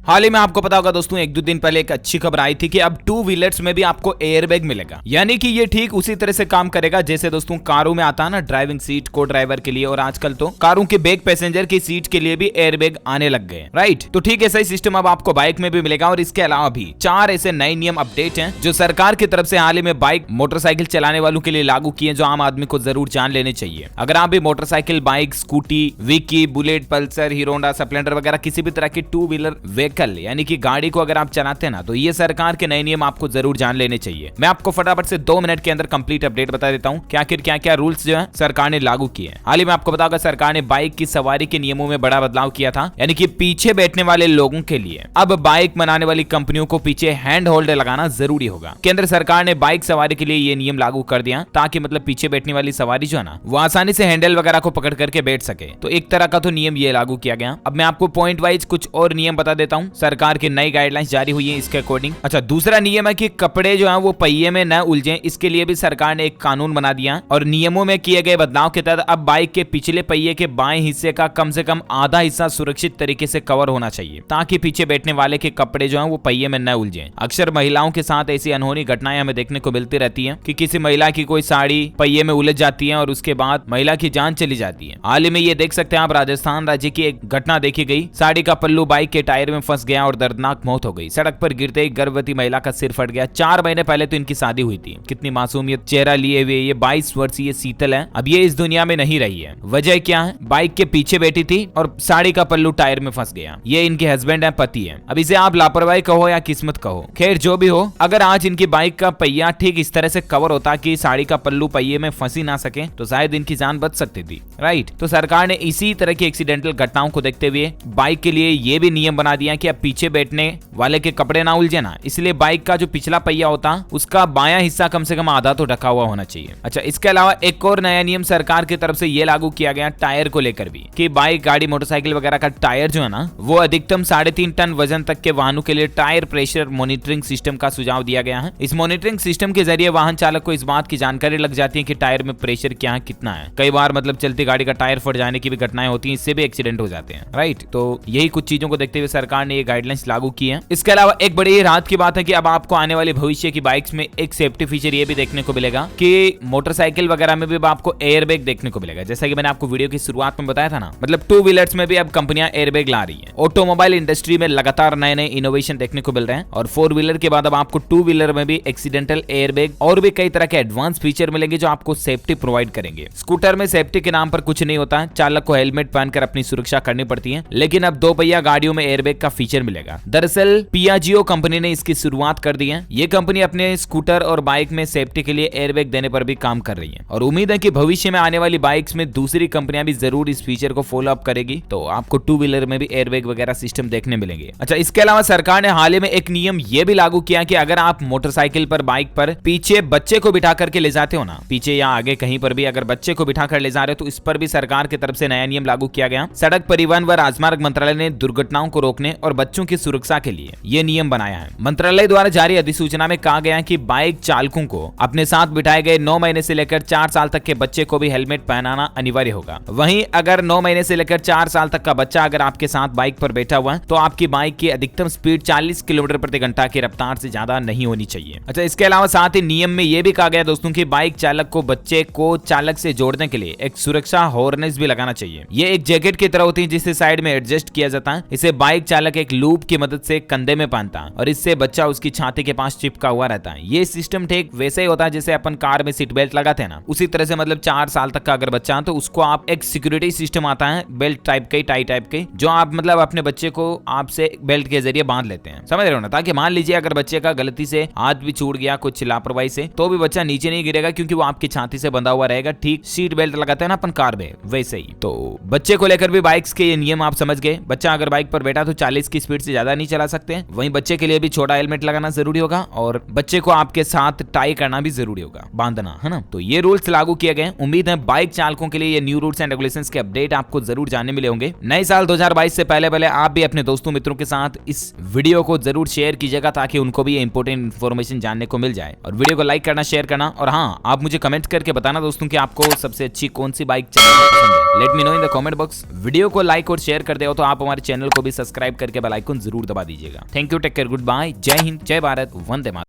हाल ही में आपको पता होगा दोस्तों, एक दो दिन पहले एक अच्छी खबर आई थी कि अब टू व्हीलर्स में भी आपको एयरबैग मिलेगा। यानी कि ये ठीक उसी तरह से काम करेगा जैसे दोस्तों कारों में आता है ना, ड्राइविंग सीट को ड्राइवर के लिए, और आजकल तो कारों के बैक पैसेंजर की सीट के लिए भी एयरबैग आने लग गए, राइट। तो ठीक ऐसा ही सिस्टम अब आपको बाइक में भी मिलेगा। और इसके अलावा भी 4 ऐसे नए नियम अपडेट हैं जो सरकार की तरफ से हाल ही में बाइक मोटरसाइकिल चलाने वालों के लिए लागू किए, जो आम आदमी को जरूर जान लेने चाहिए। अगर आप भी motorcycle, bike, scooty, Vicky, bullet, Pulsar, hero Honda, Splendor वगैरह किसी भी तरह की टू व्हीलर व्हीकल यानी कि गाड़ी को अगर आप चलाते हैं ना, तो ये सरकार के नए नियम आपको जरूर जान लेने चाहिए। मैं आपको फटाफट से 2 मिनट के अंदर कंप्लीट अपडेट बता देता हूँ कि आखिर क्या क्या रूल्स जो है सरकार ने लागू किए। हाल ही में आपको बताऊंगा सरकार ने बाइक की सवारी के नियमों में बड़ा बदलाव किया था। यानी कि पीछे बैठने वाले लोगों के लिए अब बाइक बनाने वाली कंपनियों को पीछे हैंड होल्ड लगाना जरूरी होगा। केंद्र सरकार ने बाइक सवारी के लिए ये नियम लागू कर दिया ताकि मतलब पीछे बैठने वाली सवारी जो है ना, वो आसानी से हैंडल वगैरह को पकड़ करके बैठ सके। तो एक तरह का तो नियम ये लागू किया गया। अब मैं आपको पॉइंट वाइज कुछ और नियम बता देता हूँ। सरकार की नई गाइडलाइंस जारी हुई है इसके अकॉर्डिंग। अच्छा, दूसरा नियम है कि कपड़े जो है वो पहिए में न उलझें, इसके लिए भी सरकार ने एक कानून बना दिया। और नियमों में किए गए बदलाव के तहत अब बाइक के पिछले पहिए के बाएं हिस्से का कम से कम आधा हिस्सा सुरक्षित तरीके से कवर होना चाहिए ताकि पीछे बैठने वाले के कपड़े जो है वो पहिए में न उलझें। अक्सर महिलाओं के साथ ऐसी अनहोनी घटनाएं हमें देखने को मिलती रहती है कि किसी महिला की कोई साड़ी पहिए में उलझ जाती है और उसके बाद महिला की जान चली जाती है। हाल ही में ये देख सकते हैं आप, राजस्थान राज्य की एक घटना देखी गई। साड़ी का पल्लू बाइक के टायर में फंस गया और दर्दनाक मौत हो गई। सड़क पर गिरते ही गर्भवती महिला का सिर फट गया। 4 महीने पहले तो इनकी शादी हुई थी। कितनी मासूमियत चेहरा लिए हुए ये 22 वर्षीय शीतल है, अब ये इस दुनिया में नहीं रही है। वजह क्या है? बाइक के पीछे बैठी थी और साड़ी का पल्लू टायर में फंस गया। ये इनके हस्बैंड है, पति है। अब इसे आप लापरवाही कहो या किस्मत कहो, खैर जो भी हो, अगर आज इनकी बाइक का पहिया ठीक इस तरह से कवर होता कि साड़ी का पल्लू पहिए में फंस ही ना सके, तो शायद इनकी जान बच सकती थी, राइट। तो सरकार ने इसी तरह की एक्सीडेंटल घटनाओं को देखते हुए बाइक के लिए ये भी नियम बना दिया कि अब पीछे बैठने वाले के कपड़े ना उलझे ना, इसलिए बाइक का जो पिछला पहिया होता उसका बायां हिस्सा कम से कम आधा तो ढका हुआ होना चाहिए। अच्छा, इसके अलावा एक और नया नियम सरकार की तरफ से ये लागू किया गया टायर को लेकर भी, कि बाइक, गाड़ी, मोटरसाइकिल वगैरह का टायर जो है ना, वो अधिकतम 3.5 टन वजन तक के वाहनों के लिए टायर प्रेशर मॉनिटरिंग सिस्टम का सुझाव दिया गया है। इस मॉनिटरिंग सिस्टम के जरिए वाहन चालक को इस बात की जानकारी लग जाती है कि टायर में प्रेशर क्या है, कितना है। कई बार मतलब चलती गाड़ी का टायर फट जाने की भी घटनाएं होती हैं, इससे भी एक्सीडेंट हो जाते हैं, राइट। तो यही कुछ चीजों को देखते हुए सरकार ने ये गाइडलाइंस लागू की है। इसके अलावा एक बड़ी राहत की बात है कि अब आपको आने वाले भविष्य की बाइक्स में एक सेफ्टी फीचर ये भी देखने को मिलेगा कि मोटरसाइकिल वगैरह में भी आपको एयरबैग देखने को मिलेगा। जैसा कि मैंने आपको वीडियो की शुरुआत में बताया था ना, मतलब टू व्हीलर्स में भी अब कंपनियां एयरबैग ला रही हैं। ऑटोमोबाइल इंडस्ट्री में लगातार नए नए इनोवेशन देखने को मिल रहे हैं और 4 व्हीलर के बाद अब आपको 2 व्हीलर में भी एक्सीडेंटल एयरबैग और भी कई तरह के एडवांस फीचर मिलेंगे जो आपको सेफ्टी प्रोवाइड करेंगे। स्कूटर में सेफ्टी के नाम पर कुछ नहीं होता है, चालक को हेलमेट पहनकर अपनी सुरक्षा करनी पड़ती है, लेकिन अब 2 पहिया गाड़ियों में एयरबैग का फीचर मिलेगा। दरअसल पियाजियो कंपनी ने इसकी शुरुआत कर दी है। ये कंपनी अपने स्कूटर और बाइक में सेफ्टी के लिए एयरबैग देने पर भी काम कर रही है और उम्मीद है कि भविष्य में आने वाली बाइक्स में दूसरी कंपनियां भी जरूर इस फीचर को फॉलो अप करेगी, तो आपको 2 व्हीलर में भी एयरबैग वगैरह सिस्टम देखने मिलेंगे। अच्छा, इसके अलावा सरकार ने हाल ही में एक नियम ये भी लागू किया कि अगर आप मोटरसाइकिल पर, बाइक पर पीछे बच्चे को बिठा करके ले जाते हो ना, पीछे या आगे कहीं पर भी अगर बच्चे को बिठा कर ले जा रहे हो, तो इस पर भी सरकार की तरफ से नया नियम लागू किया गया। सड़क परिवहन व राजमार्ग मंत्रालय ने दुर्घटनाओं को रोकने और बच्चों की सुरक्षा के लिए ये नियम बनाया है। मंत्रालय द्वारा जारी अधिसूचना में कहा गया कि बाइक चालकों को अपने साथ बिठाए गए 9 महीने से लेकर 4 साल तक के बच्चे को भी हेलमेट पहनाना अनिवार्य होगा। वहीं अगर 9 महीने से लेकर 4 साल तक का बच्चा अगर आपके साथ बाइक पर बैठा हुआ है, तो आपकी बाइक की अधिकतम स्पीड 40 किलोमीटर प्रति घंटा की रफ्तार से ज्यादा नहीं होनी चाहिए। अच्छा, इसके अलावा साथ ही नियम में यह भी कहा गया दोस्तों कि बाइक चालक को बच्चे को चालक से जोड़ने के लिए एक सुरक्षा हार्नेस भी लगाना चाहिए। ये एक जैकेट की तरह होती है जिसे साइड में एडजस्ट किया जाता है। इसे बाइक चालक एक लूप की मदद से कंधे में पहनता है और इससे बच्चा उसकी छाती के पास चिपका हुआ रहता है। ये सिस्टम ठीक वैसे ही होता है जैसे अपन कार में सीट बेल्ट लगाते हैं ना, उसी तरह से मतलब 4 साल तक का अगर बच्चा है तो उसको आप एक सिक्योरिटी सिस्टम आता है बेल्ट टाइप के, टाई टाइप के, जो आप मतलब अपने बच्चे को आपसे बेल्ट के जरिए बांध लेते हैं, समझ रहे हो ना, ताकि मान लीजिए अगर बच्चे का गलती से हाथ भी छूट गया कुछ लापरवाही से, तो भी बच्चा नीचे नहीं गिरेगा क्योंकि वो आपकी छाती से बंधा हुआ रहेगा। ठीक सीट बेल्ट लगाते हैं ना अपन कार में, वैसे ही। तो बच्चे को लेकर भी बाइक्स के ये नियम आप समझ गए। बच्चा अगर बाइक पर बैठा तो 40 की स्पीड से ज्यादा नहीं चला सकते। वहीं बच्चे के लिए भी छोटा हेलमेट लगाना जरूरी होगा और बच्चे को आपके साथ टाई करना भी जरूरी होगा, बांधना, है ना। तो ये रूल्स लागू किए गए। उम्मीद है बाइक चालकों के लिए ये न्यू रूल्स एंड रेगुलेशंस के अपडेट आपको जरूर जानने मिले होंगे। नए साल 2022 से पहले आप भी अपने दोस्तों मित्रों के साथ इस वीडियो को जरूर शेयर कीजिएगा ताकि उनको भी इंपोर्टेंट इन्फॉर्मेशन जानने को मिल जाए। और वीडियो को लाइक करना, शेयर करना, और हाँ, आप मुझे कमेंट करके बताना दोस्तों कि आपको सबसे अच्छी कौन सी बाइक चलाना पसंद है। Let me know in the comment box. Video को लाइक और शेयर कर दे हो तो आप हमारे चैनल को भी सब्सक्राइब करके करके बेल आइकन जरूर दबा दीजिएगा। Thank you, take care, good bye, जय हिंद, जय भारत, वंदे मातरम।